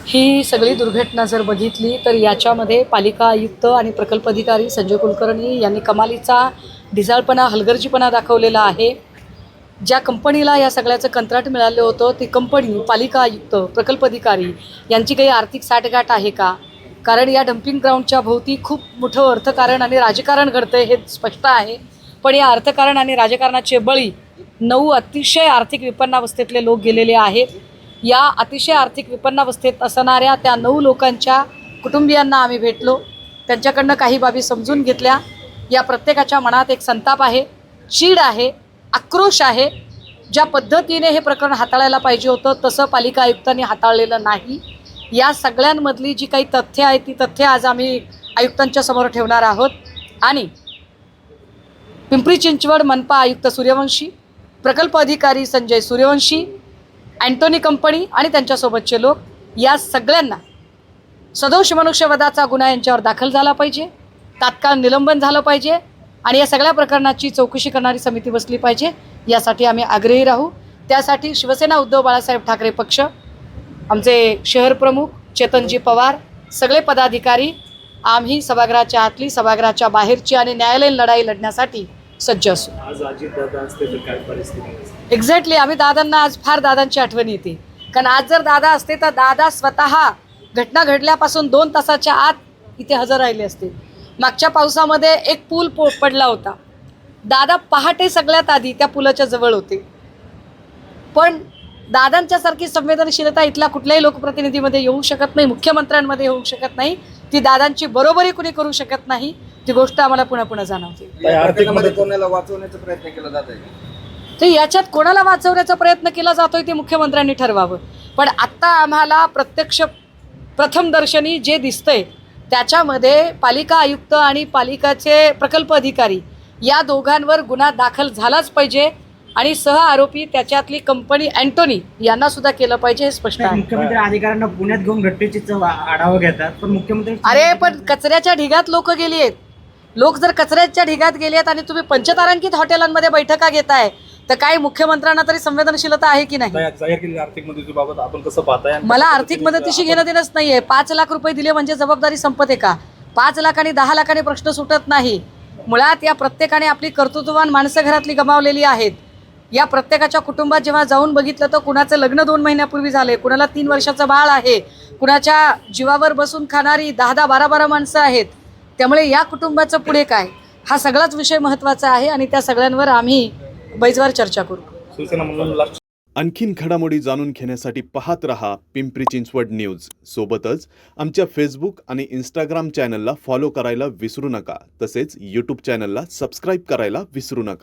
ही सगळी दुर्घटना जर बघितली तर याच्यामध्ये पालिका आयुक्त आणि प्रकल्प अधिकारी संजय कुलकर्णी यांनी कमालीचा ढिसाळपणा, हलगर्जीपणा दाखवलेला आहे. ज्या कंपनीला या सगळ्याचं कंत्राट मिळालं होतं ती कंपनी, पालिका आयुक्त, प्रकल्प अधिकारी यांची काही आर्थिक साठगाठ आहे का? कारण या डम्पिंग ग्राउंडच्या भोवती खूप मोठं अर्थकारण आणि राजकारण घडतंय हे स्पष्ट आहे. पण या अर्थकारण आणि राजकारणाचे बळी 9 अतिशय आर्थिक विपन्नावस्थेतले लोक गेलेले आहेत. या अतिशय आर्थिक विपन्नावस्थेत असणाऱ्या त्या 9 लोकांच्या कुटुंबियांना आम्ही भेटलो, त्यांच्याकडनं काही बाबी समजून घेतल्या. या प्रत्येकाच्या मनात एक संताप आहे, चीड आहे, आक्रोश आहे. ज्या पद्धतीने हे प्रकरण हाताळायला पाहिजे होतं तसं पालिका आयुक्तांनी हाताळलेलं नाही. या सगळ्यांमधली जी काही तथ्य आहेत ती तथ्य आज आम्ही आयुक्तांच्या समोर ठेवणार आहोत. आणि पिंपरी चिंचवड मनपा आयुक्त सूर्यवंशी, प्रकल्प अधिकारी संजय सूर्यवंशी, अँटोनी कंपनी आणि त्यांच्यासोबतचे लोक, या सगळ्यांना सदोष मनुष्यवधाचा गुन्हा यांच्यावर दाखल झाला पाहिजे, तात्काळ निलंबन झालं पाहिजे आणि या सगळ्या प्रकरणाची चौकशी करणारी समिती बसली पाहिजे. यासाठी आम्ही आग्रही राहू. त्यासाठी शिवसेना उद्धव बाळासाहेब ठाकरे पक्ष, आमचे शहर प्रमुख चेतनजी पवार, सगळे पदाधिकारी आम्ही सभागृहाच्या आतली, सभागृहाच्या बाहेरची आणि न्यायालयीन लढाई लढण्यासाठी सज्ज असू. आज अजितदादा असते तर काय परिस्थिती? एक्झॅक्टली. आम्ही दादांना आज फार दादांची आठवण येते. कारण आज जर दादा असते तर दादा स्वतः घटना घडल्यापासून 2 तासाच्या आत इथे हजर राहिले असते. मागच्या पावसामध्ये एक पूल पडला होता. दादा पहाटे सगळ्यात आधी त्या पुलाच्या जवळ होते. पण दादांच्यासारखी संवेदनशीलता इथल्या कुठल्याही लोकप्रतिनिधीमध्ये येऊ शकत नाही, मुख्यमंत्र्यांमध्ये होऊ शकत नाही. ती दादांची बरोबरी कुणी करू शकत नाही. ती गोष्ट आम्हाला पुन्हा पुन्हा जाणवते. आर्थिक मदत कोणाला वाचवण्याचा प्रयत्न केला जात आहे? तर याच्यात कोणाला वाचवण्याचा प्रयत्न केला जातोय ते मुख्यमंत्र्यांनी ठरवावं. पण आत्ता आम्हाला प्रत्यक्ष प्रथमदर्शनी जे दिसतंय त्याच्यामध्ये पालिका आयुक्त आणि पालिकाचे प्रकल्प अधिकारी या दोघांवर गुन्हा दाखल झालाच पाहिजे आणि सह आरोपी त्याच्यातली कंपनी अँटोनी यांना सुद्धा केलं पाहिजे, हे स्पष्ट आहे. मुख्यमंत्री अधिकाऱ्यांना पुण्यात घेऊन घटनेची आढावा घेतात, पण मुख्यमंत्री पण कचऱ्याच्या ढिगात लोक गेली आहेत. लोक जर कचऱ्याच्या ढिगात गेले आहेत आणि तुम्ही पंचतारांकित हॉटेलांमध्ये बैठका घेताय तर काही मुख्यमंत्र्यांना तरी संवेदनशीलता आहे की नाही? जाहीर केलेली आर्थिक मदतीबाबत आपण कसं पाहताय? मला आर्थिक मदतीशी घेणं देणंच नाहीये. 5 लाख रुपये दिले म्हणजे जबाबदारी संपते का? 5 लाख आणि 10 लाखाने प्रश्न सुटत नाही. मुळात या प्रत्येकाने आपली कर्तृत्ववान माणसं घरातली गमावलेली आहेत. या प्रत्येकाच्या कुटुंबात जेव्हा जाऊन बघितलं तर कुणाचं लग्न 2 महिन्यापूर्वी झाले, कुणाला 3 वर्षाचं बाळ आहे, कुणाच्या जीवावर बसून खाणारी 10-10, 12-12 माणसं आहेत. त्यामुळे या कुटुंबाचं पुढे काय, हा सगळाच विषय महत्त्वाचा आहे आणि त्या सगळ्यांवर आम्ही बैजवार चर्चा करू. आणखीन घडामोडी जाणून घेण्यासाठी पाहत रहा पिंपरी चिंचवड न्यूज. सोबतच आमच्या फेसबुक आणि इंस्टाग्राम चॅनलला फॉलो करायला विसरू नका. तसेच यूट्यूब चॅनलला सबस्क्राईब करायला विसरू नका.